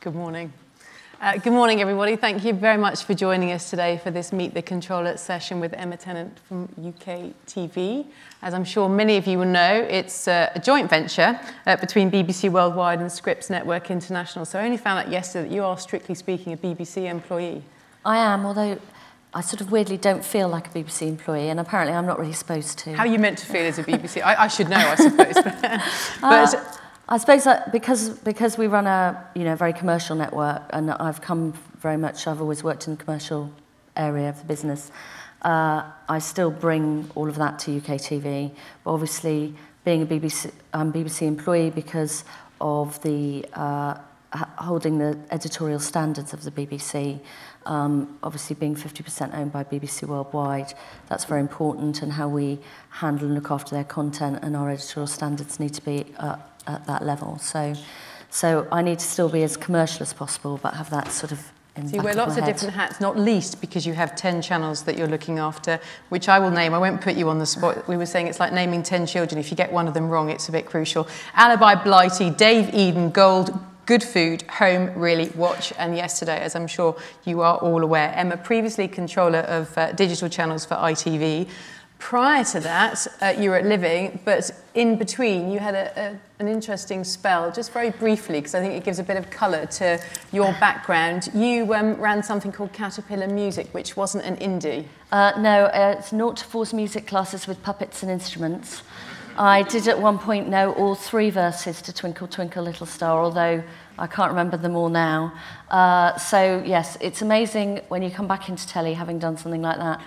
Good morning. Good morning, everybody. Thank you very much for joining us today for this Meet the Controller session with Emma Tennant from UKTV. As I'm sure many of you will know, it's a joint venture between BBC Worldwide and Scripps Network International. So I only found out yesterday that you are, strictly speaking, a BBC employee. I am, although I sort of weirdly don't feel like a BBC employee, and apparently I'm not really supposed to. How are you meant to feel as a BBC? I should know, I suppose. But I suppose that because we run a very commercial network, and I've always worked in the commercial area of the business. I still bring all of that to UKTV, but obviously being I'm a BBC employee because of the holding the editorial standards of the BBC. Obviously being 50% owned by BBC Worldwide, that's very important, and how we handle and look after their content, and our editorial standards need to be at that level. So I need to still be as commercial as possible, but have that sort of in the back of my head. So you wear lots of different hats, not least because you have 10 channels that you're looking after, which I will name. I won't put you on the spot. We were saying it's like naming 10 children. If you get one of them wrong, it's a bit crucial. Alibi, Blighty, Dave Eden, Gold, Good Food, Home, Really, Watch, and Yesterday, as I'm sure you are all aware. Emma, previously controller of digital channels for ITV. Prior to that, you were at Living, but in between, you had an interesting spell, just very briefly, because I think it gives a bit of colour to your background. You ran something called Caterpillar Music, which wasn't an indie. No, it's 0 to 4's music classes with puppets and instruments. I did at one point know all 3 verses to Twinkle, Twinkle, Little Star, although I can't remember them all now. So, yes, it's amazing when you come back into telly, having done something like that,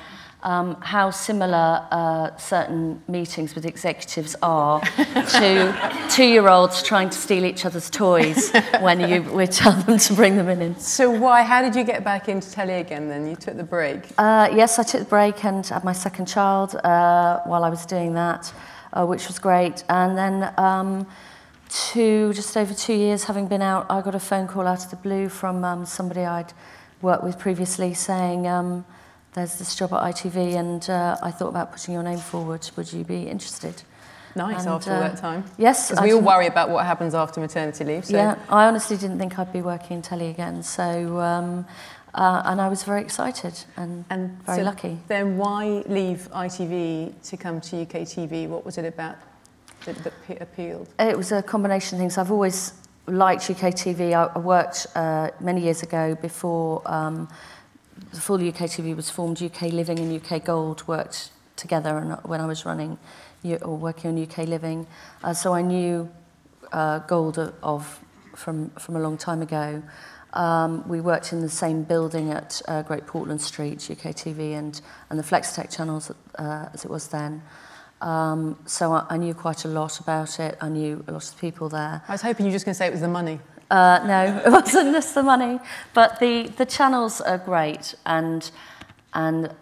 how similar certain meetings with executives are to 2-year-olds trying to steal each other's toys when we tell them to bring them in. So how did you get back into telly again then? You took the break? Yes, I took the break and had my second child while I was doing that. Which was great. And then just over 2 years having been out, I got a phone call out of the blue from somebody I'd worked with previously saying, there's this job at ITV and I thought about putting your name forward. Would you be interested? Nice, and, after all that time. Yes. Because we all worry about what happens after maternity leave. So. Yeah, I honestly didn't think I'd be working in telly again. So, and I was very excited and very lucky. Then why leave ITV to come to UKTV? What was it about that appealed? It was a combination of things. I've always liked UKTV. I worked many years ago before UKTV was formed. UK Living and UK Gold worked together, and when I was running or working on UK Living, so I knew Gold from a long time ago. We worked in the same building at Great Portland Street, UKTV, and the Flextech channels as it was then. So I knew quite a lot about it. I knew a lot of the people there. I was hoping you were just going to say it was the money. No, it wasn't just the money. But the channels are great, and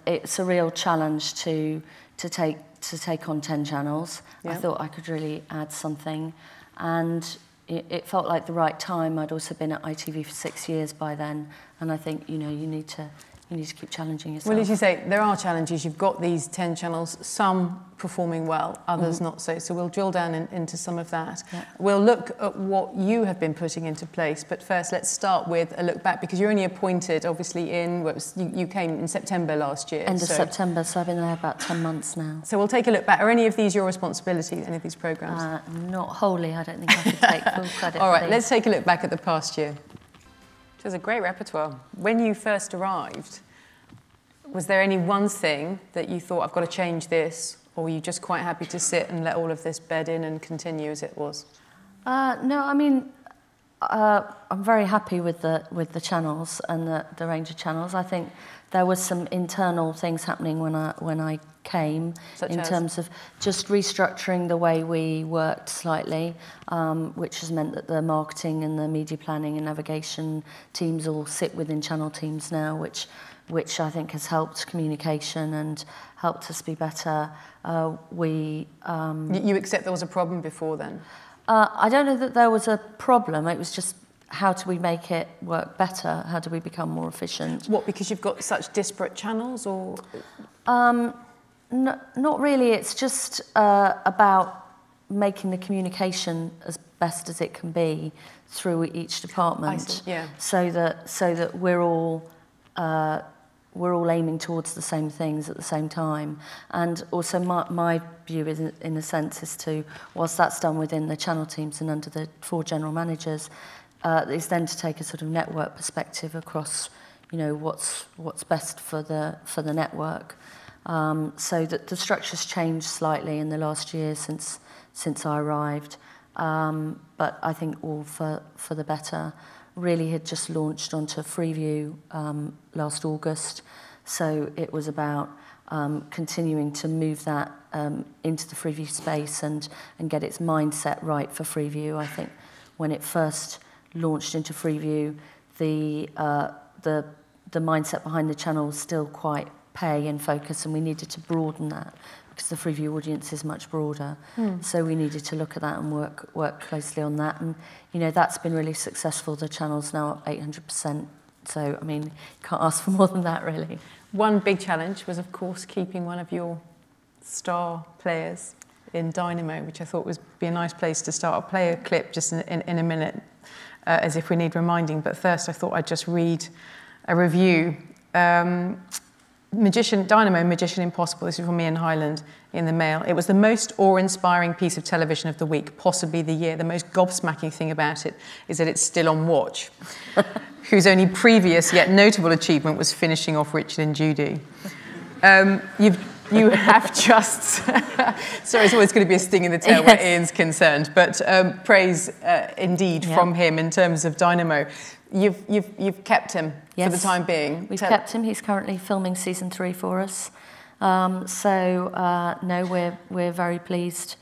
it's a real challenge to take on 10 channels. Yeah. I thought I could really add something, and it felt like the right time. I'd also been at ITV for 6 years by then, and I think you need to keep challenging yourself. Well, as you say, there are challenges. You've got these 10 channels, some performing well, others not so. So we'll drill down into some of that. Yeah. We'll look at what you have been putting into place. But first, let's start with a look back, because you're only appointed, obviously, you came in September last year. End of September, so I've been there about 10 months now. So we'll take a look back. Are any of these your responsibility, any of these programmes? Not wholly. I don't think I could take full credit. All right, let's take a look back at the past year. It was a great repertoire. When you first arrived, was there any one thing that you thought, I've got to change this, or were you just quite happy to sit and let all of this bed in and continue as it was? No, I mean, I'm very happy with the channels and the range of channels. I think there was some internal things happening when I came, in terms of just restructuring the way we worked slightly, which has meant that the marketing and the media planning and navigation teams all sit within channel teams now, which I think has helped communication and helped us be better. You accept there was a problem before then? I don't know that there was a problem. It was just, how do we make it work better? How do we become more efficient? What, because you've got such disparate channels, or? Not really. It's just about making the communication as best as it can be through each department, so that we're all aiming towards the same things at the same time. And also my view is, in a sense, is to, whilst that's done within the channel teams and under the 4 general managers, is then to take a sort of network perspective across, what's best for the network. So that the structure's changed slightly in the last year since I arrived, but I think all for the better. Really had just launched onto Freeview last August, so it was about continuing to move that into the Freeview space and get its mindset right for Freeview. I think when it first launched into Freeview, the mindset behind the channel was still quite pay and focus, and we needed to broaden that because the Freeview audience is much broader. So we needed to look at that and work closely on that, and that's been really successful. The channel's now up 800%, so I mean, you can't ask for more than that, really. One big challenge was, of course, keeping one of your star players in Dynamo, which I thought would be a nice place to start. I'll play a clip just in a minute, as if we need reminding, but first I thought I'd just read a review. Dynamo, Magician Impossible, this is from Ian Highland in the Mail. It was the most awe-inspiring piece of television of the week, possibly the year. The most gobsmacking thing about it is that it's still on Watch, whose only previous yet notable achievement was finishing off Richard and Judy. You have just... Sorry, it's always going to be a sting in the tail where Ian's concerned, but praise indeed from him in terms of Dynamo. You've kept him for the time being. We've kept him. He's currently filming season 3 for us. No, we're very pleased.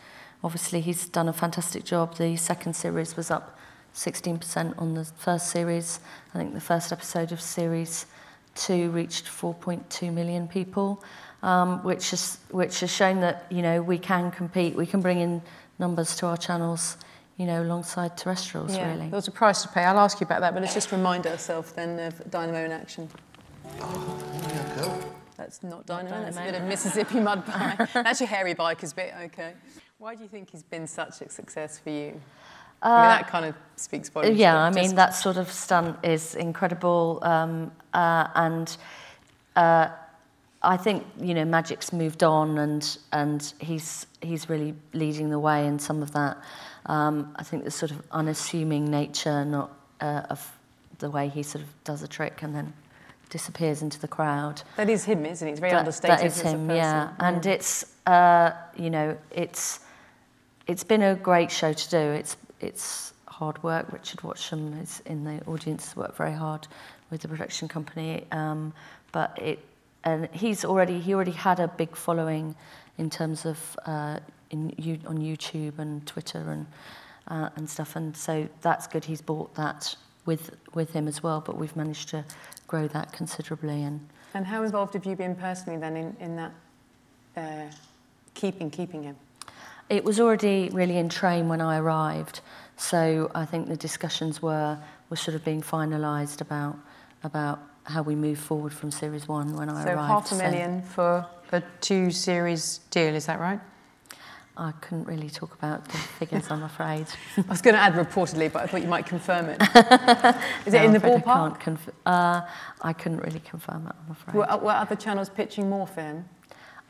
Obviously, he's done a fantastic job. The second series was up 16% on the first series. I think the first episode of series 2 reached 4.2 million people, which has shown that we can compete. We can bring in numbers to our channels, alongside terrestrials, really. There was a price to pay. I'll ask you about that, but let's just remind ourselves then of Dynamo in action. Oh, there you go. That's not Dynamo, that's a bit of Mississippi mud pie. That's your hairy biker's bit, okay. Why do you think he's been such a success for you? That kind of speaks volumes. Yeah, I mean, that sort of stunt is incredible, and I think, Magic's moved on, and he's really leading the way in some of that. I think the sort of unassuming nature of the way he sort of does a trick and then disappears into the crowd. That is him, isn't he? It's very understated. That is him, yeah. And it's it's been a great show to do. It's hard work. Richard Watsham is in the audience, has worked very hard with the production company, but he already had a big following in terms of on YouTube and Twitter and stuff, and so that's good. He's brought that with him as well, but we've managed to grow that considerably. And how involved have you been personally then in that keeping him? It was already really in train when I arrived, so I think the discussions were sort of being finalised about how we move forward from series 1 when I arrived. So $500,000 for a 2-series deal, is that right? I couldn't really talk about the figures, I'm afraid. I was going to add reportedly, but I thought you might confirm it. Is it in the ballpark? I couldn't really confirm it, I'm afraid. Were other channels pitching more for him?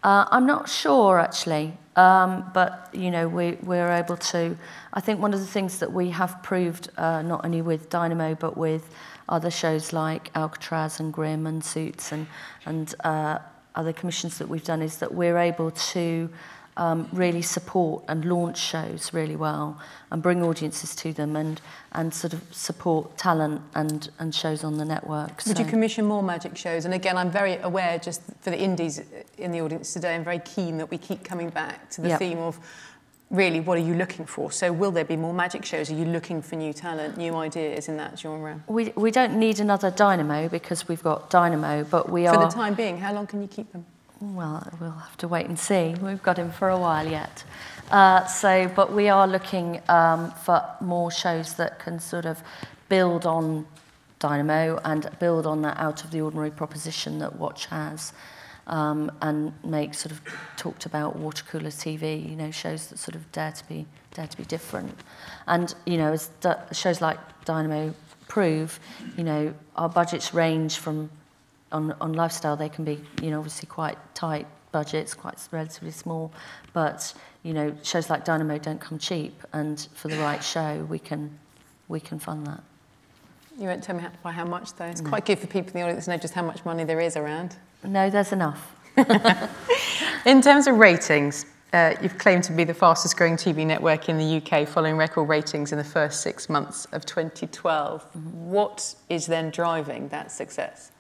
I'm not sure, actually, but, we're able to... I think one of the things that we have proved, not only with Dynamo, but with other shows like Alcatraz and Grimm and Suits and other commissions that we've done, is that we're able to really support and launch shows really well and bring audiences to them and sort of support talent and shows on the network. Would you commission more Magic shows? And again, I'm very aware, just for the indies in the audience today, I'm very keen that we keep coming back to the theme of really, what are you looking for? So will there be more Magic shows? Are you looking for new talent, new ideas in that genre? We don't need another Dynamo because we've got Dynamo, but we are... For the time being, how long can you keep them? Well, we'll have to wait and see. We've got him for a while yet. But we are looking for more shows that can sort of build on Dynamo and build on that out-of-the-ordinary proposition that Watch has. and make sort of talked about water cooler TV, you know, shows that sort of dare to be different. And, you know, as shows like Dynamo prove, you know, our budgets range from, on lifestyle, they can be, you know, obviously quite tight budgets, quite relatively small, but, you know, shows like Dynamo don't come cheap, and for the right show, we can fund that. You won't tell me by how much, though. It's quite good for people in the audience to know just how much money there is around. No, there's enough. In terms of ratings, you've claimed to be the fastest growing TV network in the UK, following record ratings in the first 6 months of 2012. What is then driving that success?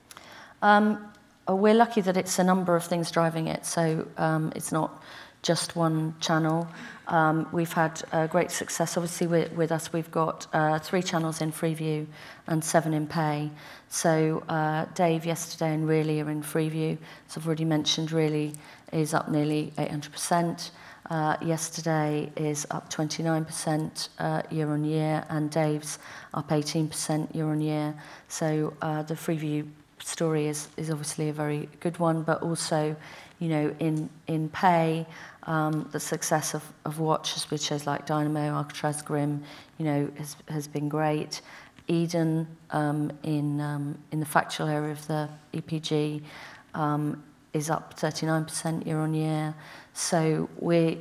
We're lucky that it's a number of things driving it, so it's not just one channel. We've had great success. Obviously, with us, we've got 3 channels in Freeview and 7 in pay. So Dave yesterday and Really are in Freeview. So I've already mentioned Really is up nearly 800%. Yesterday is up 29% year on year, and Dave's up 18% year on year. So the Freeview story is obviously a very good one, but also, you know, in pay, the success of Watch with shows like Dynamo, Alcatraz, Grimm, you know, has been great. Eden in the factual area of the EPG is up 39% year on year. So we're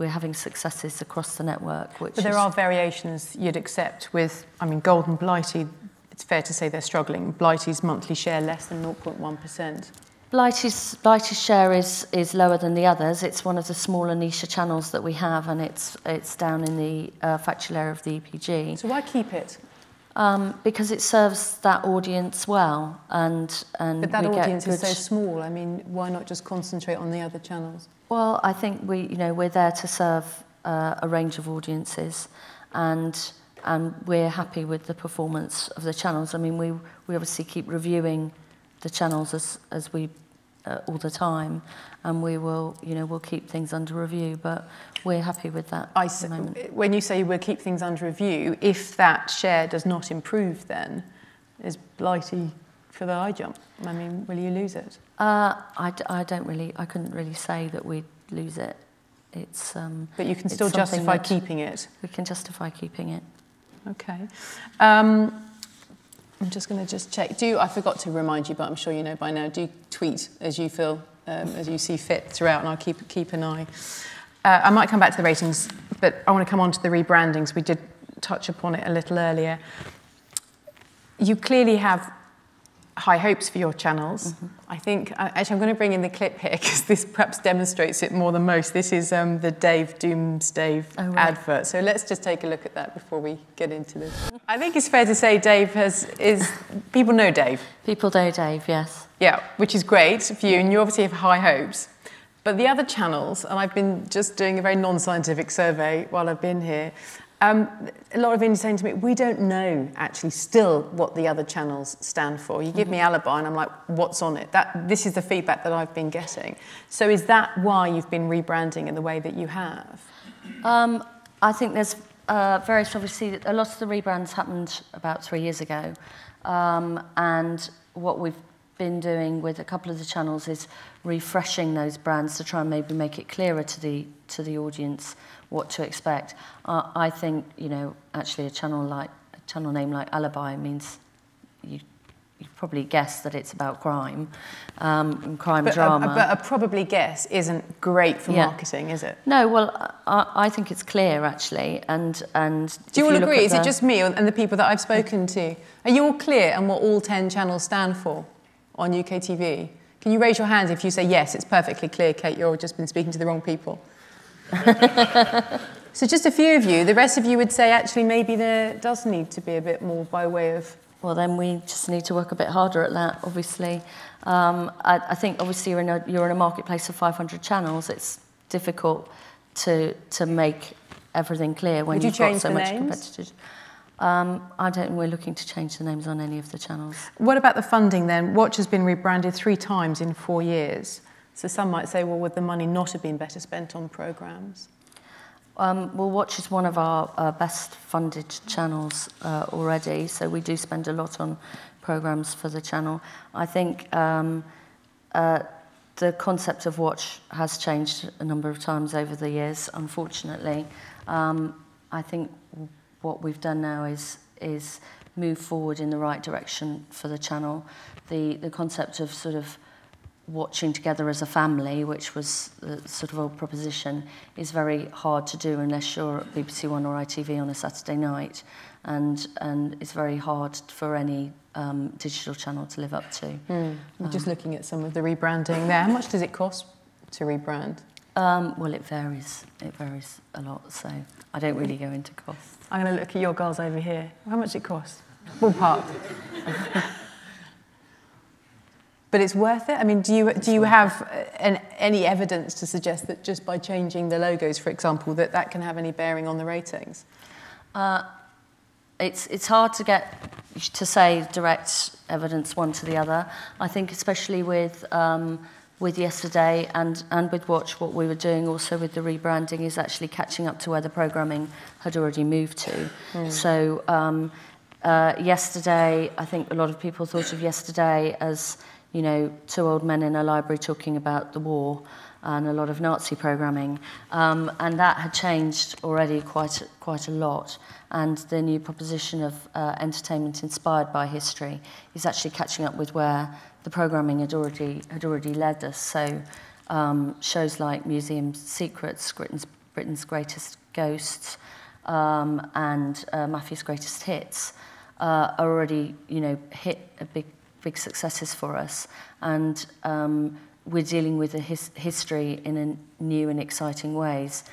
having successes across the network. But there are variations you'd accept with, I mean, Gold and Blighty. It's fair to say they're struggling. Blighty's monthly share less than 0.1%. Blighty's share is lower than the others. It's one of the smaller niche channels that we have, and it's down in the factual area of the EPG. So why keep it? Because it serves that audience well, and but that audience is so small. I mean, why not just concentrate on the other channels? Well, I think we're there to serve a range of audiences, and we're happy with the performance of the channels. I mean, we obviously keep reviewing the channels as we all the time, and we'll keep things under review, but we're happy with that at the moment. When you say we'll keep things under review, if that share does not improve, then is Blighty for the high jump? I mean, will you lose it? I couldn't really say that we'd lose it. It's but you can still justify keeping it. We can justify keeping it. Okay. I'm just going to check. I forgot to remind you, but I'm sure you know by now, do tweet as you feel, as you see fit throughout, and I'll keep an eye. I might come back to the ratings, but I want to come on to the rebrandings. We did touch upon it a little earlier. You clearly have high hopes for your channels. I think, actually, I'm going to bring in the clip here because this perhaps demonstrates it more than most. This is the Dave Doomsday advert. So let's just take a look at that before we get into this. I think it's fair to say Dave people know Dave. People know Dave, yes. Yeah, which is great for you, and you obviously have high hopes. But the other channels, and I've been just doing a very non-scientific survey while I've been here, a lot of Indians saying to me, we don't know actually still what the other channels stand for. You give me Alibi and I'm like, what's on it? This is the feedback that I've been getting. So is that why you've been rebranding in the way that you have? I think there's various, obviously, a lot of the rebrands happened about 3 years ago. And what we've been doing with a couple of the channels is refreshing those brands to try and maybe make it clearer to the audience what to expect. I think, actually a channel name like Alibi means you probably guess that it's about crime, and drama. But a probably guess isn't great for marketing, is it? No, well, I think it's clear actually, and do you all agree? Is it just me and the people that I've spoken to? Are you all clear on what all 10 channels stand for on UKTV? Can you raise your hand if you say yes? It's perfectly clear, Kate. You've just been speaking to the wrong people. So just a few of you. The rest of you would say actually maybe there does need to be a bit more by way of. Well, then we just need to work a bit harder at that, obviously. I think obviously you're in a marketplace of 500 channels. It's difficult to make everything clear when you've got so much competitors. We're looking to change the names on any of the channels. What about the funding then? Watch has been rebranded 3 times in 4 years. So some might say, well, would the money not have been better spent on programmes? Well, Watch is one of our best funded channels already, so we do spend a lot on programmes for the channel. I think the concept of watch has changed a number of times over the years, unfortunately. I think what we've done now is move forward in the right direction for the channel. The concept of sort of watching together as a family, which was the sort of old proposition, is very hard to do unless you're at BBC One or ITV on a Saturday night, and it's very hard for any digital channel to live up to. We're just looking at some of the rebranding there. How much does it cost to rebrand? Well, it varies. It varies a lot, so I don't really go into costs. I'm going to look at your girls over here. How much it costs? Ballpark. But it's worth it? I mean, do you have any evidence to suggest that just by changing the logos, for example, that can have any bearing on the ratings? It's hard to get to say direct evidence one to the other. I think especially with yesterday and with Watch, what we were doing also with the rebranding is actually catching up to where the programming had already moved to. So yesterday, I think a lot of people thought of yesterday as, you know, two old men in a library talking about the war and a lot of Nazi programming, and that had changed already quite a lot. And the new proposition of entertainment inspired by history is actually catching up with where the programming had already led us. So shows like Museum Secrets, Britain's Greatest Ghosts, and Mafia's Greatest Hits are already, you know, hit a big successes for us, and we're dealing with a history in a new and exciting ways,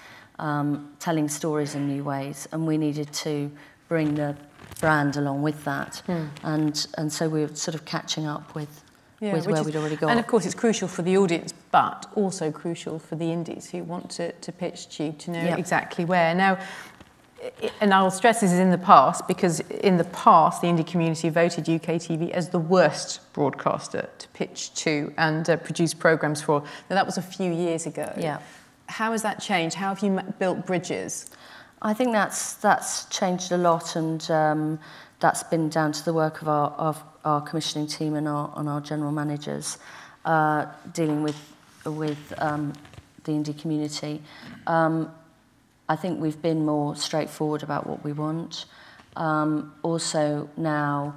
telling stories in new ways, and we needed to bring the brand along with that, and so we were sort of catching up with where we'd already got. And of course it's crucial for the audience, but also crucial for the indies who want to pitch to you to know exactly where. Now, and I'll stress this is in the past, because in the past the indie community voted UKTV as the worst broadcaster to pitch to and produce programmes for. Now that was a few years ago. Yeah. How has that changed? How have you built bridges? I think that's changed a lot, and that's been down to the work of our commissioning team and our general managers dealing with the indie community. I think we've been more straightforward about what we want. Also now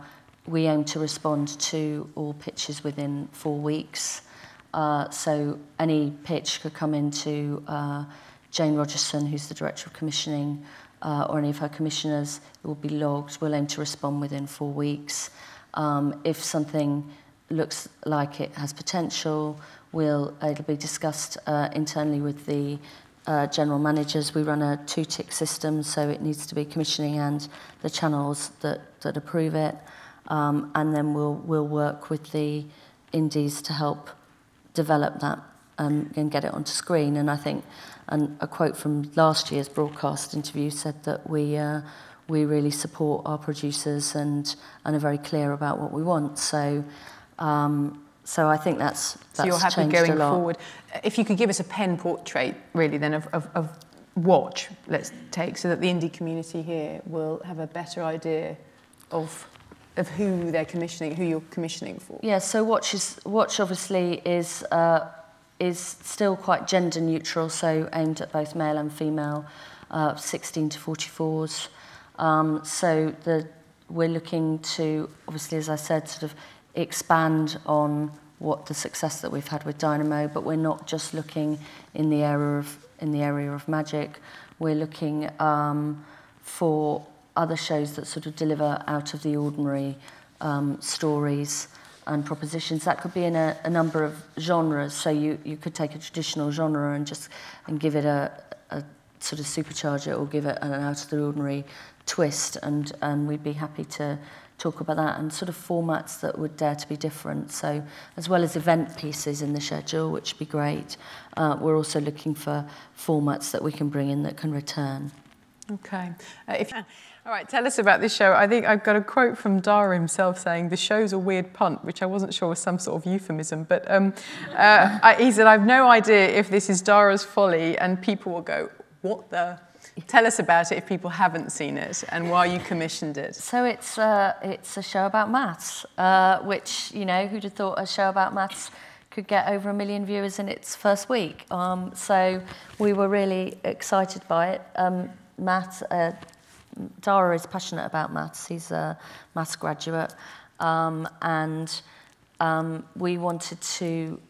we aim to respond to all pitches within 4 weeks. So any pitch could come into Jane Rogerson, who's the Director of Commissioning, or any of her commissioners. It will be logged. We'll aim to respond within 4 weeks. If something looks like it has potential, it'll be discussed internally with the general managers. We run a 2-tick system, so it needs to be commissioning and the channels that approve it, and then we'll work with the indies to help develop that and get it onto screen. And I think, and a quote from last year's broadcast interview said that we really support our producers and are very clear about what we want. So I think that's so you're happy changed going a lot. forward. If you could give us a pen portrait, really, then of Watch, let's take, so that the indie community here will have a better idea of who they're commissioning, who you're commissioning for. Yeah, so Watch obviously is still quite gender neutral, so aimed at both male and female, 16 to 44s. So we're looking to, obviously, as I said, sort of expand on what the success that we've had with Dynamo, but we're not just looking in the area of magic. We're looking for other shows that sort of deliver out of the ordinary stories and propositions. That could be in a number of genres. So you could take a traditional genre and give it a sort of supercharge it, or give it an out of the ordinary twist, and we'd be happy to talk about that, and sort of formats that would dare to be different. So as well as event pieces in the schedule, which would be great, we're also looking for formats that we can bring in that can return. Okay. All right, tell us about this show. I think I've got a quote from Dara himself saying, "The show's a weird punt," which I wasn't sure was some sort of euphemism, but he said, "I've no idea if this is Dara's folly," and people will go, "What the..." Tell us about it if people haven't seen it, and why you commissioned it. So it's a show about maths, which, you know, who'd have thought a show about maths could get over 1 million viewers in its first week. So we were really excited by it. Matt, Dara is passionate about maths. He's a maths graduate. And we wanted to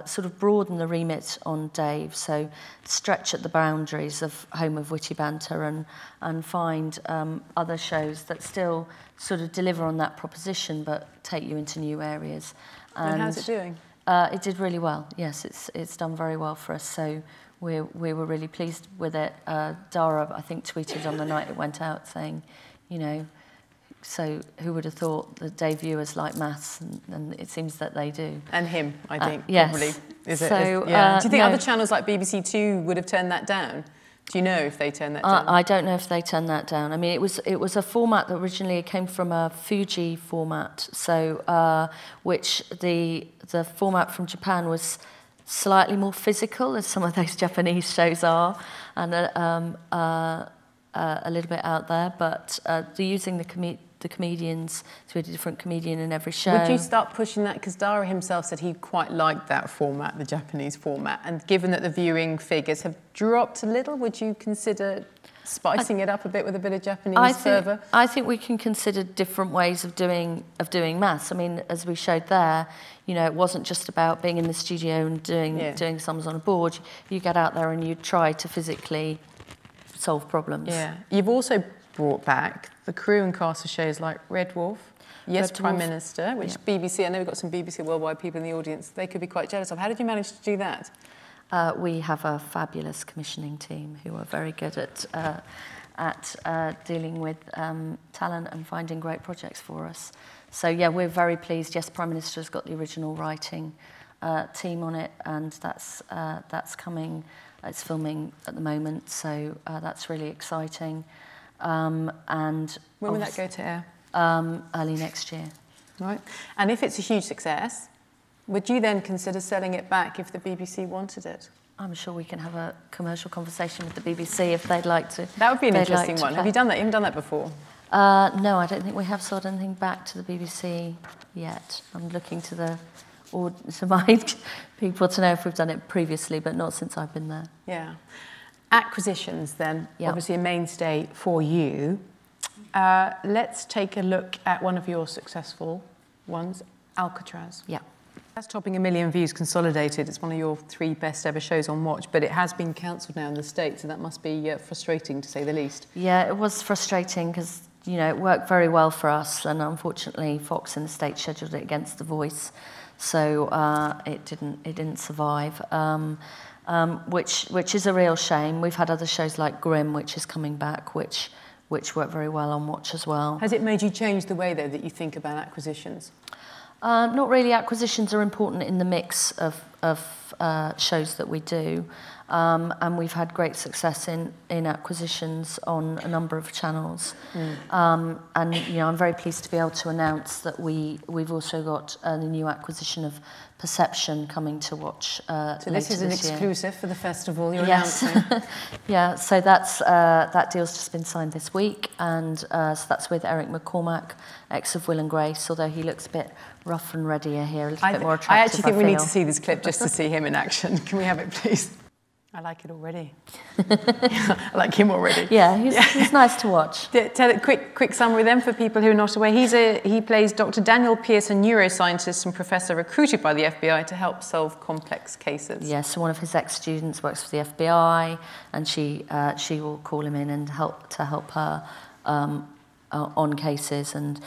sort of broaden the remit on Dave, so stretch at the boundaries of Home of Witty Banter and find other shows that still sort of deliver on that proposition but take you into new areas. And how's it doing? It did really well, yes, it's done very well for us, so we were really pleased with it. Dara, I think, tweeted on the night it went out saying, you know, so who would have thought that Dave viewers like maths, and it seems that they do. And him, I think, yes. probably. Is so, it? Yeah. Do you think no. other channels like BBC Two would have turned that down? Do you know if they turned that down? I don't know if they turned that down. I mean, it was a format that originally came from a Fuji format, so which the format from Japan was slightly more physical, as some of those Japanese shows are, and a little bit out there. But they're using the comedians, so we had a different comedian in every show. Would you start pushing that? Because Dara himself said he quite liked that format, the Japanese format. And given that the viewing figures have dropped a little, would you consider spicing it up a bit with a bit of Japanese fervour? I think we can consider different ways of doing maths. I mean, as we showed there, you know, it wasn't just about being in the studio and doing sums on a board. You get out there and you try to physically solve problems. Yeah. You've also brought back the crew and cast of shows like Red Dwarf, Yes, Prime Minister, which BBC, I know we've got some BBC Worldwide people in the audience, they could be quite jealous of. How did you manage to do that? We have a fabulous commissioning team who are very good at dealing with talent and finding great projects for us. So yeah, we're very pleased. Yes, Prime Minister has got the original writing team on it, and that's coming. It's filming at the moment, so that's really exciting. And when will that go to air? Early next year. Right. And if it's a huge success, would you then consider selling it back if the BBC wanted it? I'm sure we can have a commercial conversation with the BBC if they'd like to. That would be an interesting one. Have you done that? You haven't done that before? No, I don't think we have sold anything back to the BBC yet. I'm looking to my people to know if we've done it previously, but not since I've been there. Yeah. Acquisitions then, obviously a mainstay for you. Let's take a look at one of your successful ones, Alcatraz. Yeah. That's topping 1 million views consolidated. It's one of your 3 best ever shows on Watch, but it has been cancelled now in the States, so that must be frustrating to say the least. Yeah, it was frustrating because, you know, it worked very well for us, and unfortunately Fox in the States scheduled it against The Voice, so it didn't survive. Which is a real shame. We've had other shows like Grimm, which is coming back, which worked very well on Watch as well. Has it made you change the way, though, that you think about acquisitions? Not really. Acquisitions are important in the mix of shows that we do, and we've had great success in acquisitions on a number of channels. And you know, I'm very pleased to be able to announce that we've also got the new acquisition of Perception coming to Watch. So this is an exclusive for the festival. You're announcing. Yeah. So that deal's just been signed this week, and so that's with Eric McCormack, ex of Will and Grace. Although he looks a bit rough and readier here, a little bit more attractive. I actually think we need to see this clip just to see him in action. Can we have it, please? I like it already. I like him already. Yeah, he's nice to watch. Tell a quick summary then for people who are not aware. He plays Dr. Daniel Pierce, a neuroscientist and professor recruited by the FBI to help solve complex cases. Yes, so one of his ex-students works for the FBI, and she will call him in and help her on cases and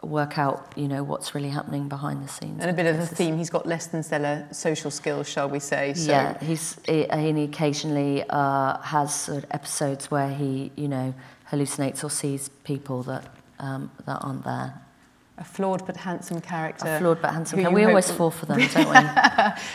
work out, you know, what's really happening behind the scenes. And a bit of a theme, he's got less than stellar social skills, shall we say. So. Yeah, he occasionally has sort of episodes where he, you know, hallucinates or sees people that aren't there. A flawed but handsome character. A flawed but handsome character. We always fall for them, don't we?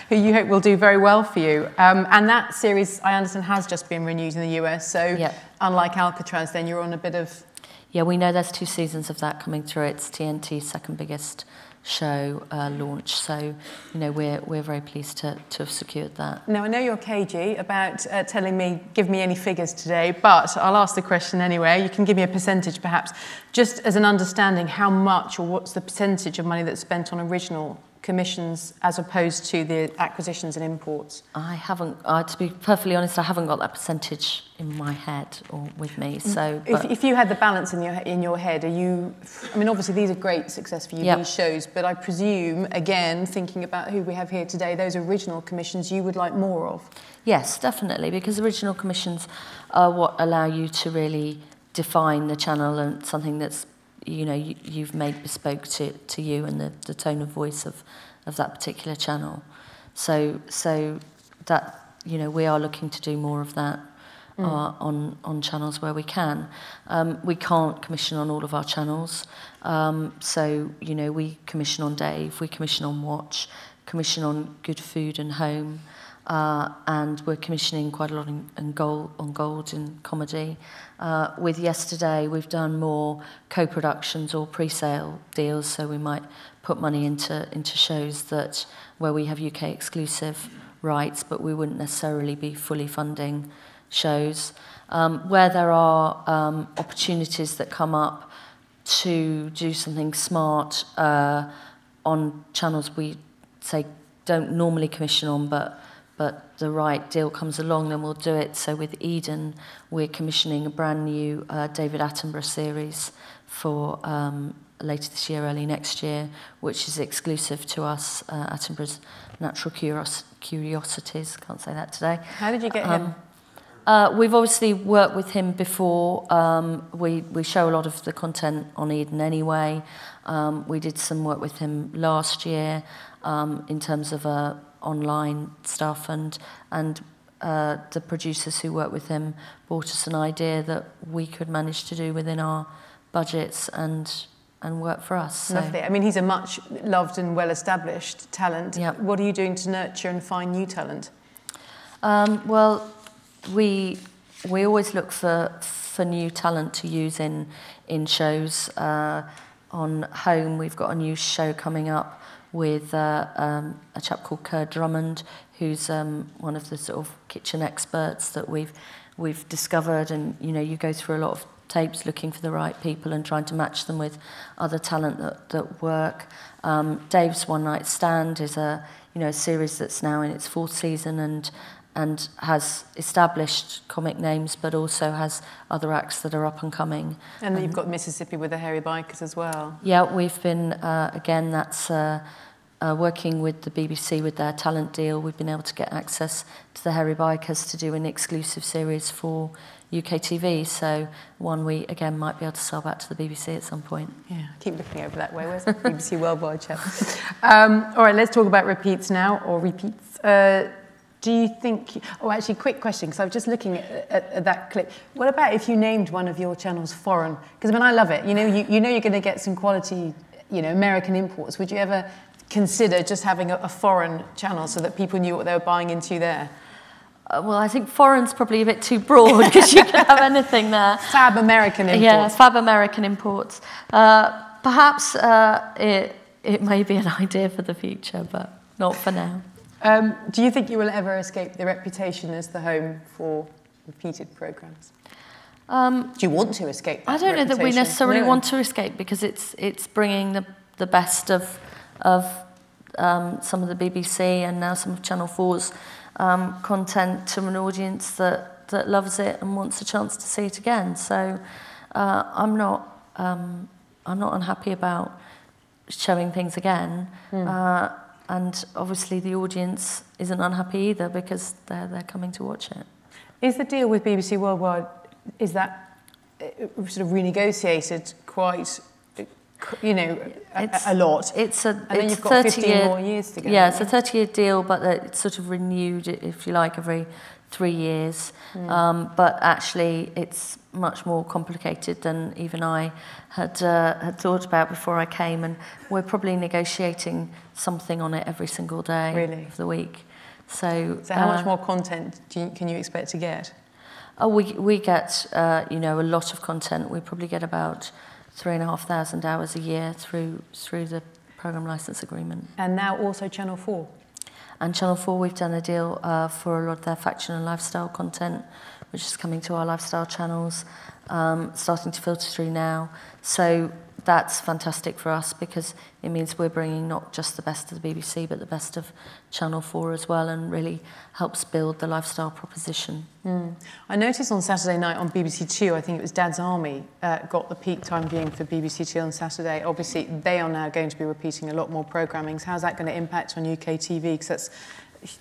Who you hope will do very well for you. And that series, I understand, has just been renewed in the US, so unlike Alcatraz, then you're on a bit of... Yeah, we know there's 2 seasons of that coming through. It's TNT's second biggest show launch, so you know we're very pleased to have secured that. Now I know you're cagey about give me any figures today, but I'll ask the question anyway. You can give me a percentage perhaps, just as an understanding how much or what's the percentage of money that's spent on original commissions as opposed to the acquisitions and imports? I haven't, to be perfectly honest, I haven't got that percentage in my head or with me. So, if you had the balance in your head, are you? I mean, obviously these are great success for you, yep. these shows, but I presume, again, thinking about who we have here today, those original commissions you would like more of. Yes, definitely, because original commissions are what allow you to really define the channel and something that's, you know, you've made bespoke to you and the tone of voice of that particular channel. So that, you know, we are looking to do more of that on channels where we can. We can't commission on all of our channels. So, you know, we commission on Dave, we commission on Watch, commission on Good Food and Home, and we're commissioning quite a lot on Gold in comedy. With Yesterday, we've done more co-productions or pre-sale deals, so we might put money into shows that where we have UK exclusive rights, but we wouldn't necessarily be fully funding shows. Where there are opportunities that come up to do something smart on channels we say don't normally commission on, but the right deal comes along, then we'll do it. So with Eden, we're commissioning a brand new David Attenborough series for later this year, early next year, which is exclusive to us, Attenborough's Natural Curiosities, can't say that today. How did you get him? We've obviously worked with him before. We show a lot of the content on Eden anyway. We did some work with him last year in terms of online stuff, and the producers who work with him brought us an idea that we could manage to do within our budgets and work for us. So. Lovely. I mean, he's a much loved and well-established talent. Yep. What are you doing to nurture and find new talent? Well, we always look for new talent to use in shows. On Home, we've got a new show coming up with a chap called Kerr Drummond, who's one of the sort of kitchen experts that we've discovered. And you know, you go through a lot of tapes looking for the right people and trying to match them with other talent that work. Dave's One Night Stand is a series that's now in its 4th season and has established comic names, but also has other acts that are up and coming. And then you've got Mississippi with the Hairy Bikers as well. Yeah, we've been, again, that's working with the BBC with their talent deal. We've been able to get access to the Hairy Bikers to do an exclusive series for UKTV, so one we, again, might be able to sell back to the BBC at some point. Yeah, keep looking over that way. Where's the BBC Worldwide chap? All right, let's talk about repeats now, or repeats. Do you think... Oh, actually, quick question, because I was just looking at that clip. What about if you named one of your channels foreign? Because, I mean, I love it. You know you're going to get some quality, American imports. Would you ever consider just having a foreign channel so that people knew what they were buying into there? Well, I think foreign's probably a bit too broad, because you can have anything there. Fab American imports. Yeah, fab American imports. Perhaps it may be an idea for the future, but not for now. Do you think you will ever escape the reputation as the home for repeated programmes? Do you want to escape that I don't know that we necessarily No. want to escape, because it's bringing the best of some of the BBC and now some of Channel 4's content to an audience that loves it and wants a chance to see it again. So I'm not unhappy about showing things again. And obviously the audience isn't unhappy either, because they're coming to watch it. Is the deal with BBC Worldwide, is that sort of renegotiated quite, a lot? It's and then you've got 15 more years to go. Yeah, it's a 30-year deal, but it's sort of renewed, if you like, every 3 years. But actually, it's much more complicated than even I had thought about before I came, and we're probably negotiating something on it every single day of the week. So how much more content can you expect to get? We get a lot of content. We probably get about 3,500 hours a year through the programme licence agreement. And now also Channel 4. And Channel 4, we've done a deal for a lot of their fashion and lifestyle content, which is coming to our lifestyle channels, starting to filter through now. So that's fantastic for us because it means we're bringing not just the best of the BBC, but the best of Channel 4 as well, and really helps build the lifestyle proposition. I noticed on Saturday night on BBC Two, I think it was Dad's Army, got the peak time viewing for BBC Two on Saturday. Obviously, they are now going to be repeating a lot more programming. So how's that going to impact on UKTV? Because that's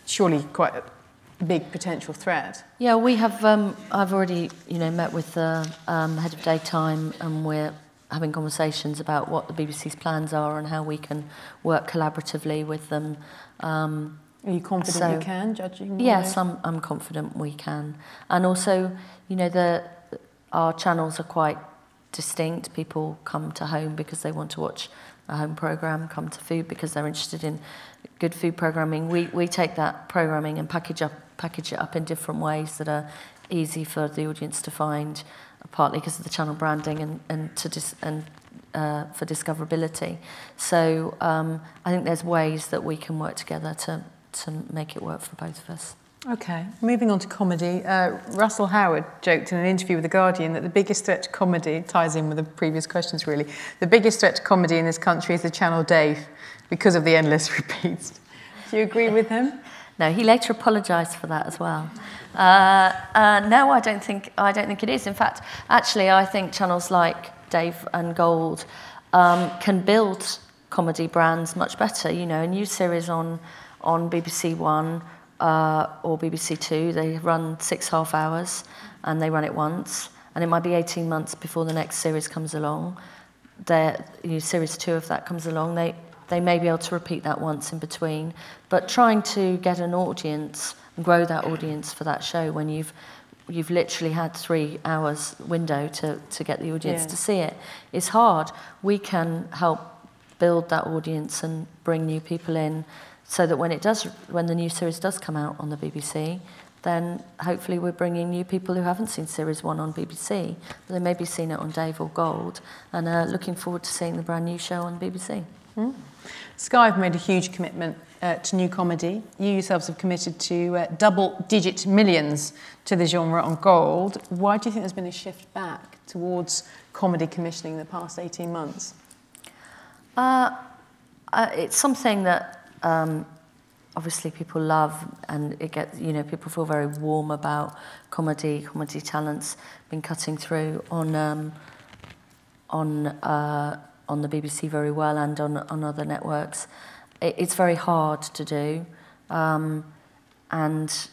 surely quite a big potential threat. Yeah, we have. I've already, met with the head of daytime, and we're having conversations about what the BBC's plans are and how we can work collaboratively with them. Are you confident you can, judging? Yes, I'm confident we can. And also, our channels are quite distinct. People come to home because they want to watch a home programme, come to food because they're interested in good food programming. We take that programming and package it up in different ways that are easy for the audience to find, partly because of the channel branding and for discoverability. So I think there's ways that we can work together to make it work for both of us. Okay, moving on to comedy. Russell Howard joked in an interview with The Guardian that the biggest threat to comedy, ties in with the previous questions really, the biggest threat to comedy in this country is the channel Dave because of the endless repeats. Do you agree with him? No, he later apologised for that as well. No, I don't think it is. In fact, actually, I think channels like Dave and Gold can build comedy brands much better. A new series on BBC One or BBC Two, they run 6 half hours and they run it once, and it might be 18 months before the next series comes along. Series 2 of that comes along, they may be able to repeat that once in between, but trying to get an audience and grow that audience for that show when you've literally had 3 hours window to get the audience to see it is hard. We can help build that audience and bring new people in, so that when the new series does come out on the BBC, then hopefully we're bringing new people who haven't seen Series 1 on BBC, but they maybe seen it on Dave or Gold, and are looking forward to seeing the brand new show on BBC. Sky have made a huge commitment to new comedy. You yourselves have committed to double-digit millions to the genre on Gold. Why do you think there's been a shift back towards comedy commissioning in the past 18 months? It's something that obviously people love, and it gets, people feel very warm about comedy talents been cutting through on the BBC very well and on other networks. It's very hard to do, and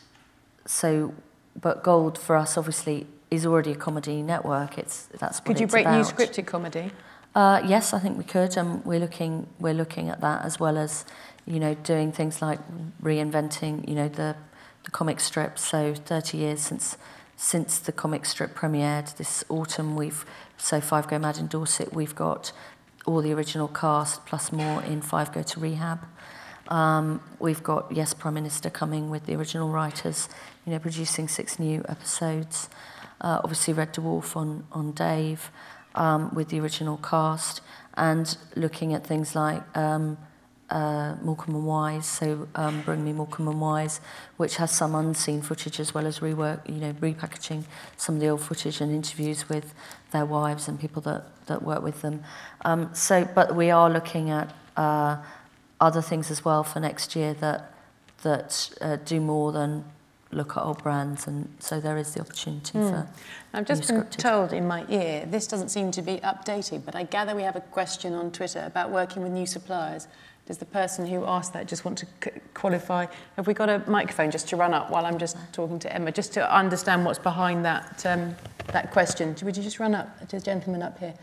so, but Gold for us obviously is already a comedy network. That's what it's about. Could you break new scripted comedy? Yes, I think we could, and we're looking at that, as well as doing things like reinventing the comic strip. So 30 years since the comic strip premiered this autumn, so Five Go Mad in Dorset, we've got all the original cast plus more in Five Go to Rehab. We've got Yes Prime Minister coming with the original writers, producing 6 new episodes. Obviously Red Dwarf on Dave with the original cast, and looking at things like Morecambe and Wise, so Bring Me Morecambe and Wise, which has some unseen footage as well as repackaging some of the old footage and interviews with their wives and people that work with them. But we are looking at other things as well for next year that do more than look at old brands, and so there is the opportunity for. I've just been told in my ear, this doesn't seem to be updated, but I gather we have a question on Twitter about working with new suppliers. Does the person who asked that just want to qualify? Have we got a microphone just to run up while I'm just talking to Emma, just to understand what's behind that that question? Would you just run up to the gentleman up here?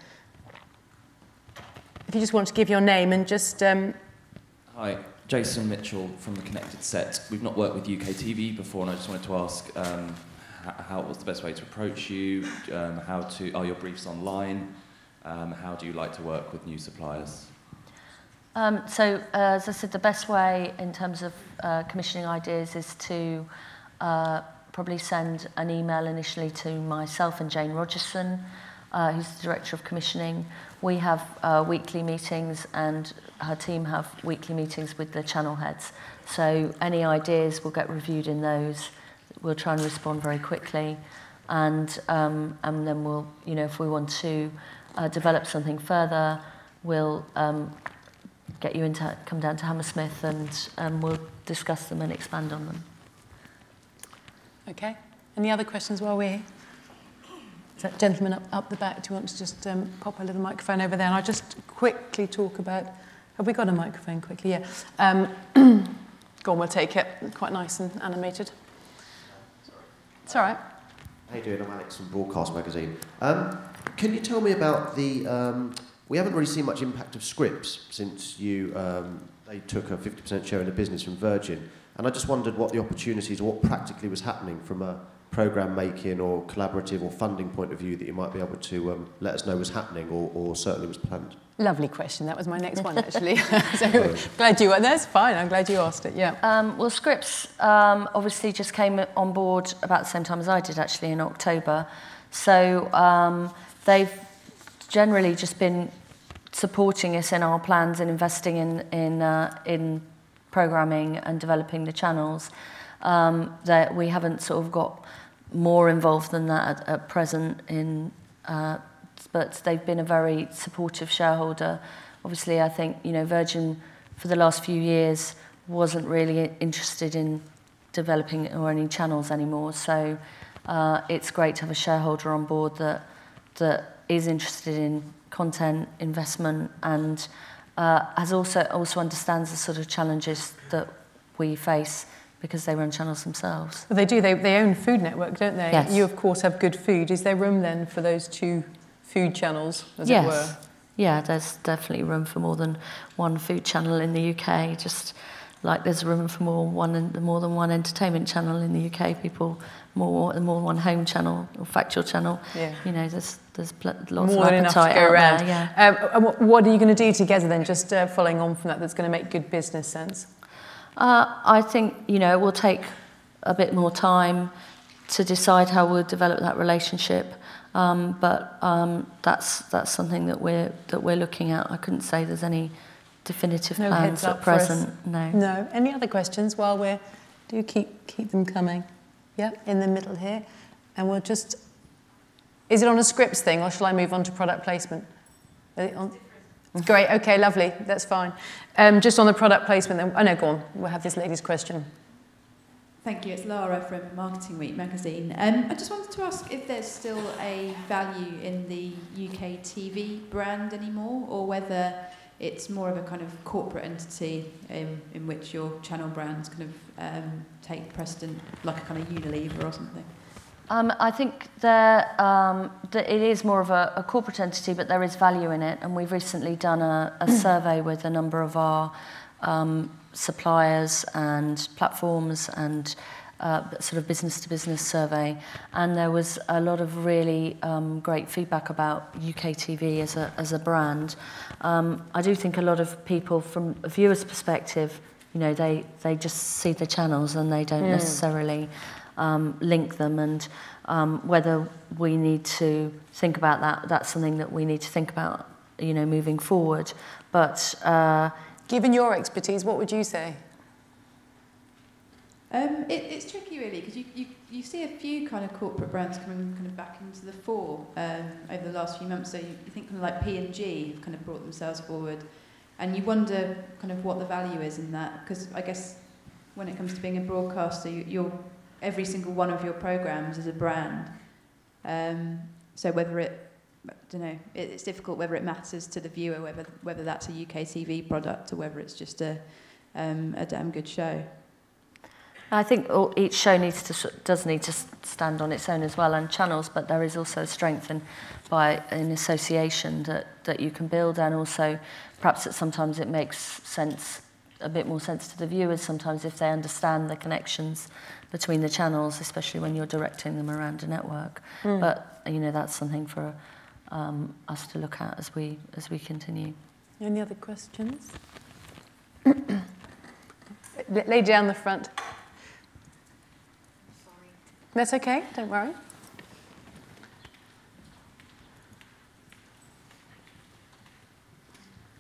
If you just want to give your name and just... Hi, Jason Mitchell from The Connected Set. We've not worked with UKTV before, and I just wanted to ask what's the best way to approach you? Are your briefs online? How do you like to work with new suppliers? So, as I said, the best way in terms of commissioning ideas is to probably send an email initially to myself and Jane Rogerson, who's the Director of Commissioning. We have weekly meetings, and her team have weekly meetings with the channel heads. So any ideas will get reviewed in those. We'll try and respond very quickly, and then we'll, if we want to develop something further, we'll get you into come down to Hammersmith, and we'll discuss them and expand on them. Okay. Any other questions while we're here? Is that gentleman up the back? Do you want to just pop a little microphone over there? And I'll just quickly talk about... Have we got a microphone quickly? Yeah. Go on, we'll take it. Quite nice and animated. It's all right. How you doing? I'm Alex from Broadcast Magazine. Can you tell me about the... we haven't really seen much impact of Scripps since they took a 50% share in the business from Virgin. And I just wondered what the opportunities, or what practically was happening from a programme making or collaborative or funding point of view that you might be able to let us know was happening or certainly was planned. Lovely question. That was my next one, actually. So glad you... That's fine. I'm glad you asked it, yeah. Well, Scripps obviously just came on board about the same time as I did, actually, in October. So they've generally just been supporting us in our plans and investing in programming and developing the channels. That we haven't sort of got more involved than that at present but they've been a very supportive shareholder. Obviously, I think, you know, Virgin for the last few years wasn't really interested in developing or any channels anymore. So it's great to have a shareholder on board that is interested in content investment and has also understands the sort of challenges that we face because they run channels themselves. Well, they do. They own Food Network, don't they? Yes. You, of course, have Good Food. Is there room then for those two food channels, as it were? Yeah, there's definitely room for more than one food channel in the UK, just like there's room for more than one entertainment channel in the UK, more than one home channel or factual channel. Yeah. You know, there's lots more of than enough appetite to go out around. there. Yeah. What are you going to do together then, just following on from that's going to make good business sense? I think, you know, it will take a bit more time to decide how we'll develop that relationship. But that's something that we're looking at. I couldn't say there's any definitive plans at present. No. No. Any other questions? While do keep them coming. Yeah, in the middle here, and we'll just. Is it on a Scripps thing, or shall I move on to product placement? Great. Okay. Lovely. That's fine. Just on the product placement. Then. Oh no. Go on. We'll have this lady's question. Thank you. It's Lara from Marketing Week magazine. I just wanted to ask if there's still a value in the UKTV brand anymore, or whether it's more of a kind of corporate entity in which your channel brands kind of take precedent, like a kind of Unilever or something. I think it is more of a corporate entity, but there is value in it. And we've recently done a survey with a number of our suppliers and platforms and sort of business-to-business survey, and there was a lot of really great feedback about UKTV as a brand. I do think a lot of people, from a viewer's perspective, you know, they just see the channels and they don't necessarily link them, and whether we need to think about that's something that we need to think about, you know, moving forward. But given your expertise, what would you say? It's tricky, really, because you see a few kind of corporate brands coming kind of back into the fore over the last few months. So you think kind of like P&G have kind of brought themselves forward, and you wonder kind of what the value is in that, because I guess when it comes to being a broadcaster, every single one of your programmes is a brand. So whether it's difficult whether it matters to the viewer, whether that's a UKTV product or whether it's just a damn good show. I think each show does need to stand on its own as well, and channels, but there is also strength in association that you can build, and also perhaps that sometimes it makes sense, a bit more sense to the viewers sometimes if they understand the connections between the channels, especially when you're directing them around a network. But you know, that's something for us to look at as we continue. Any other questions? Lady down the front. That's okay, don't worry.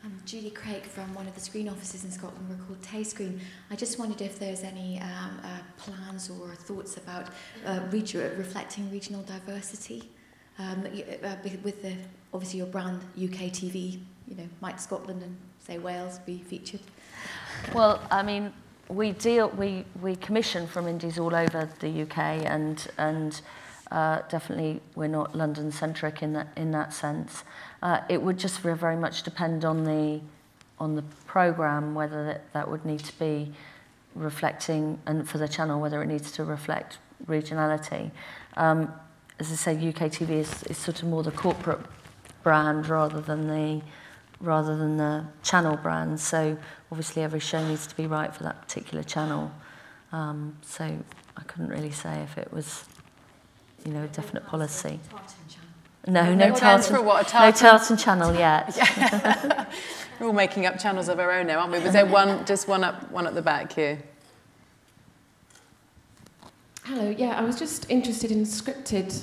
I'm Julie Craig from one of the screen offices in Scotland. We're called Tayscreen. I just wondered if there's any plans or thoughts about reflecting regional diversity with the obviously your brand UKTV, you know, might Scotland and say Wales be featured? Well, I mean, we commission from indies all over the UK, and definitely we're not London centric in that sense. It would just very much depend on the programme whether that would need to be reflecting, and for the channel whether it needs to reflect regionality. As I say, UKTV is sort of more the corporate brand rather than the channel brand. So obviously every show needs to be right for that particular channel. So I couldn't really say if it was, you know, a definite policy. No Tartan channel yet. We're all making up channels of our own now, aren't we? Was there one at the back here? Hello, yeah, I was just interested in scripted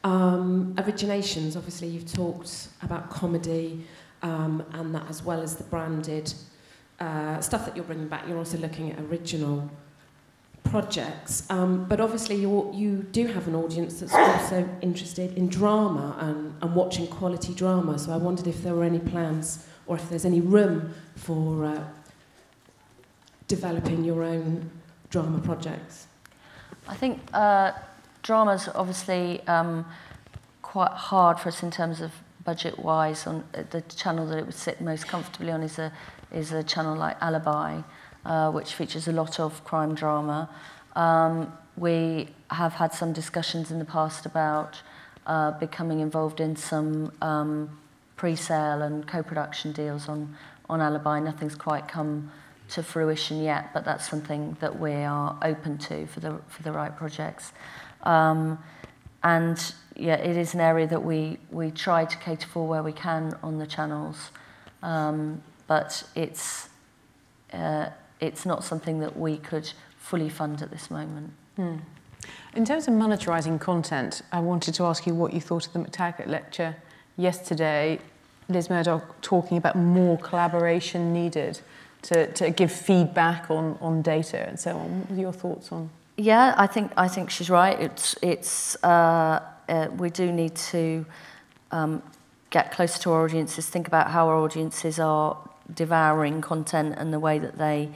originations. Obviously, you've talked about comedy and that, as well as the branded stuff that you're bringing back. You're also looking at original projects, but obviously you do have an audience that's also interested in drama and watching quality drama. So I wondered if there were any plans, or if there's any room for developing your own drama projects. I think drama's obviously quite hard for us in terms of budget-wise. On the channel that it would sit most comfortably on is a channel like Alibi, which features a lot of crime drama. We have had some discussions in the past about becoming involved in some pre-sale and co-production deals on Alibi. Nothing's quite come to fruition yet, but that's something that we are open to for the right projects. And yeah, it is an area that we try to cater for where we can on the channels, but it's not something that we could fully fund at this moment. In terms of monetarising content, I wanted to ask you what you thought of the McTaggart lecture yesterday. Liz Murdoch talking about more collaboration needed to give feedback on data and so on. What were your thoughts on? Yeah, I think she's right. We do need to get closer to our audiences, think about how our audiences are devouring content and the way that they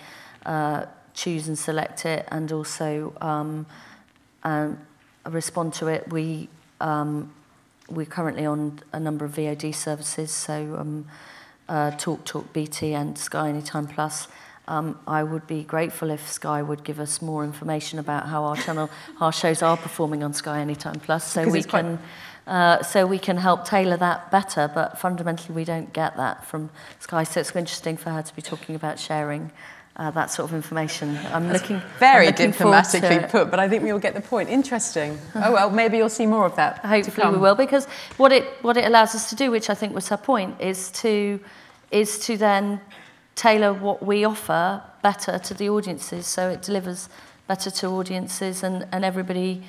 choose and select it, and also respond to it. We're currently on a number of VOD services, so TalkTalk, BT and Sky Anytime Plus. I would be grateful if Sky would give us more information about how our shows are performing on Sky Anytime Plus, so we can help tailor that better. But fundamentally, we don't get that from Sky, so it's interesting for her to be talking about sharing that sort of information. I'm looking diplomatically put, but I think we all get the point. Interesting. Oh well, maybe you'll see more of that. Hopefully we will, because what it allows us to do, which I think was her point, is to then tailor what we offer better to the audiences, so it delivers better to audiences and everybody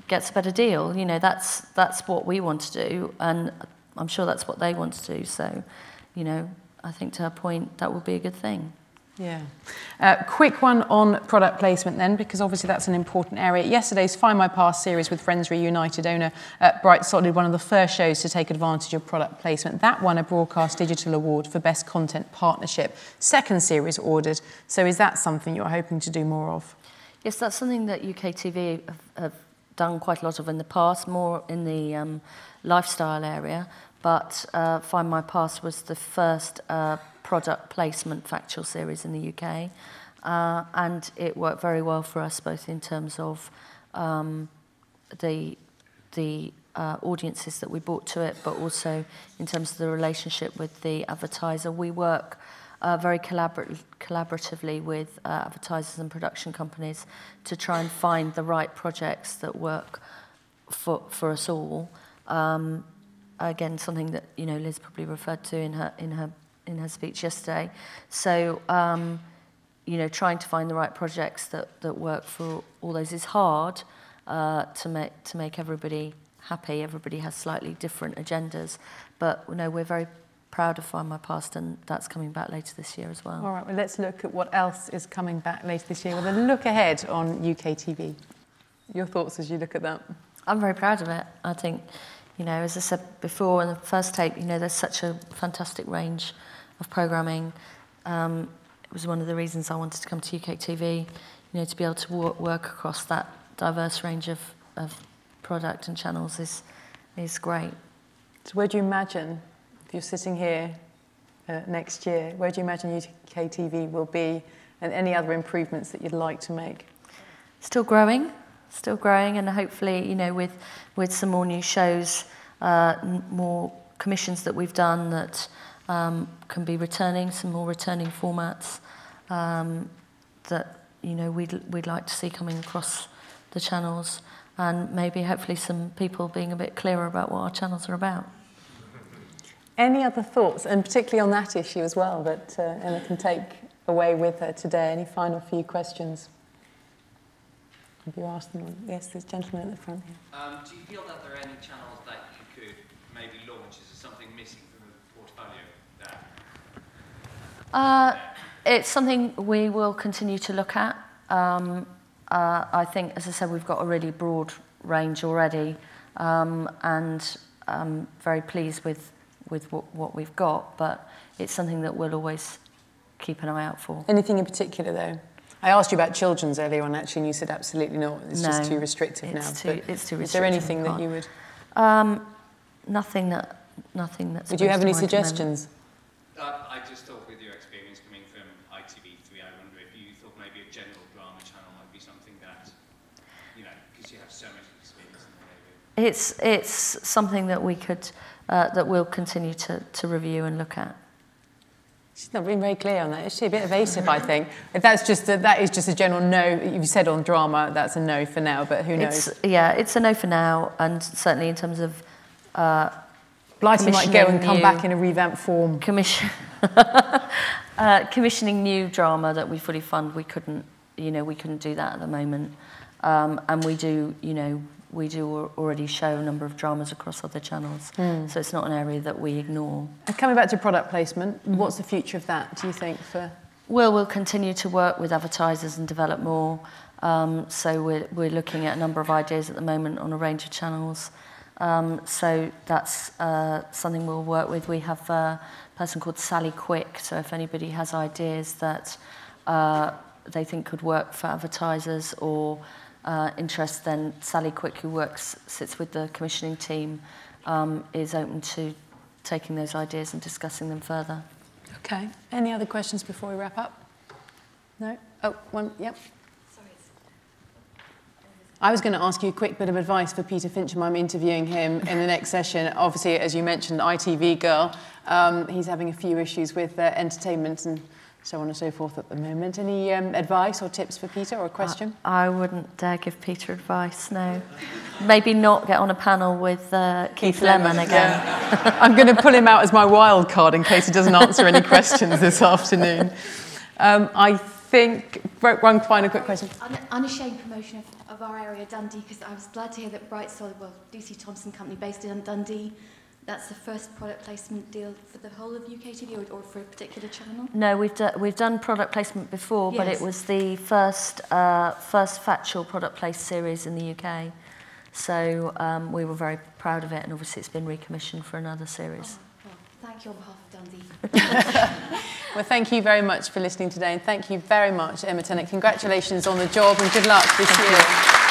gets a better deal. You know, that's what we want to do, and I'm sure that's what they want to do. So, you know, I think to her point, that would be a good thing. Yeah. Quick one on product placement then, because obviously that's an important area. Yesterday's Find My Past series with Friends Reunited owner Bright Solid, one of the first shows to take advantage of product placement. That won a Broadcast Digital Award for Best Content Partnership. Second series ordered. So is that something you're hoping to do more of? Yes, that's something that UKTV have done quite a lot of in the past, more in the lifestyle area. But Find My Past was the first product placement factual series in the UK, and it worked very well for us, both in terms of the audiences that we brought to it, but also in terms of the relationship with the advertiser. We work very collaboratively with advertisers and production companies to try and find the right projects that work for us all. Again, something that, you know, Liz probably referred to in her speech yesterday. So, you know, trying to find the right projects that work for all those is hard to make everybody happy. Everybody has slightly different agendas, but you know, we're very proud of Find My Past, and that's coming back later this year as well. All right, well, let's look at what else is coming back later this year with a look ahead on UKTV. Your thoughts as you look at that? I'm very proud of it. I think You know, as I said before in the first tape, you know, there's such a fantastic range of programming. It was one of the reasons I wanted to come to UKTV, you know, to be able to work across that diverse range of product and channels is great. So where do you imagine, if you're sitting here next year, where do you imagine UKTV will be, and any other improvements that you'd like to make? Still growing, and hopefully, you know, with some more new shows, more commissions that we've done that can be returning, some more returning formats that, you know, we'd like to see coming across the channels, and maybe hopefully some people being a bit clearer about what our channels are about. Any other thoughts, and particularly on that issue as well, that Emma can take away with her today? Any final few questions? Have you asked them? Yes, this gentleman at the front here. Do you feel that there are any channels that you could maybe launch? Is there something missing from the portfolio there? It's something we will continue to look at. I think, as I said, we've got a really broad range already, and I'm very pleased with what we've got, but it's something that we'll always keep an eye out for. Anything in particular, though? I asked you about children's earlier on, actually, and you said absolutely not. It's just too restrictive now. It's too restrictive. Is there anything that you would... Nothing that's... Would you have any suggestions? I just thought with your experience coming from ITV3, I wonder if you thought maybe a general drama channel might be something that, you know, because you have so much experience in the area. It's something that we could, that we'll continue to review and look at. She's not been very clear on that. Is she a bit evasive, I think? If that is just a general no. You said on drama, that's a no for now, but who knows? It's a no for now, and certainly in terms of Blighty might go and come back in a revamped form. Commissioning new drama that we fully fund, we couldn't do that at the moment. And we do already show a number of dramas across other channels. So it's not an area that we ignore. And coming back to product placement, what's the future of that, do you think? We'll continue to work with advertisers and develop more. So we're looking at a number of ideas at the moment on a range of channels. So that's something we'll work with. We have a person called Sally Quick, so if anybody has ideas that they think could work for advertisers or interest, then Sally Quick, who sits with the commissioning team, is open to taking those ideas and discussing them further. Okay. Any other questions before we wrap up? No? Oh, one, yep. I was going to ask you a quick bit of advice for Peter Fincham. I'm interviewing him in the next session. Obviously, as you mentioned, ITV girl. He's having a few issues with entertainment and so on and so forth at the moment. Any advice or tips for Peter, or a question? I wouldn't dare give Peter advice, no. Maybe not get on a panel with Keith Lemon again. Yeah. I'm going to pull him out as my wild card in case he doesn't answer any questions this afternoon. I think, one final quick question. Unashamed promotion of our area, Dundee, because I was glad to hear that Bright Solid, DC Thompson Company based in Dundee, that's the first product placement deal for the whole of UKTV or for a particular channel? No, we've done product placement before, yes. But it was the first factual product place series in the UK. So we were very proud of it, and obviously it's been recommissioned for another series. Well, thank you on behalf of Dundee. Well, thank you very much for listening today, and thank you very much, Emma Tennant. Congratulations on the job, and good luck this year.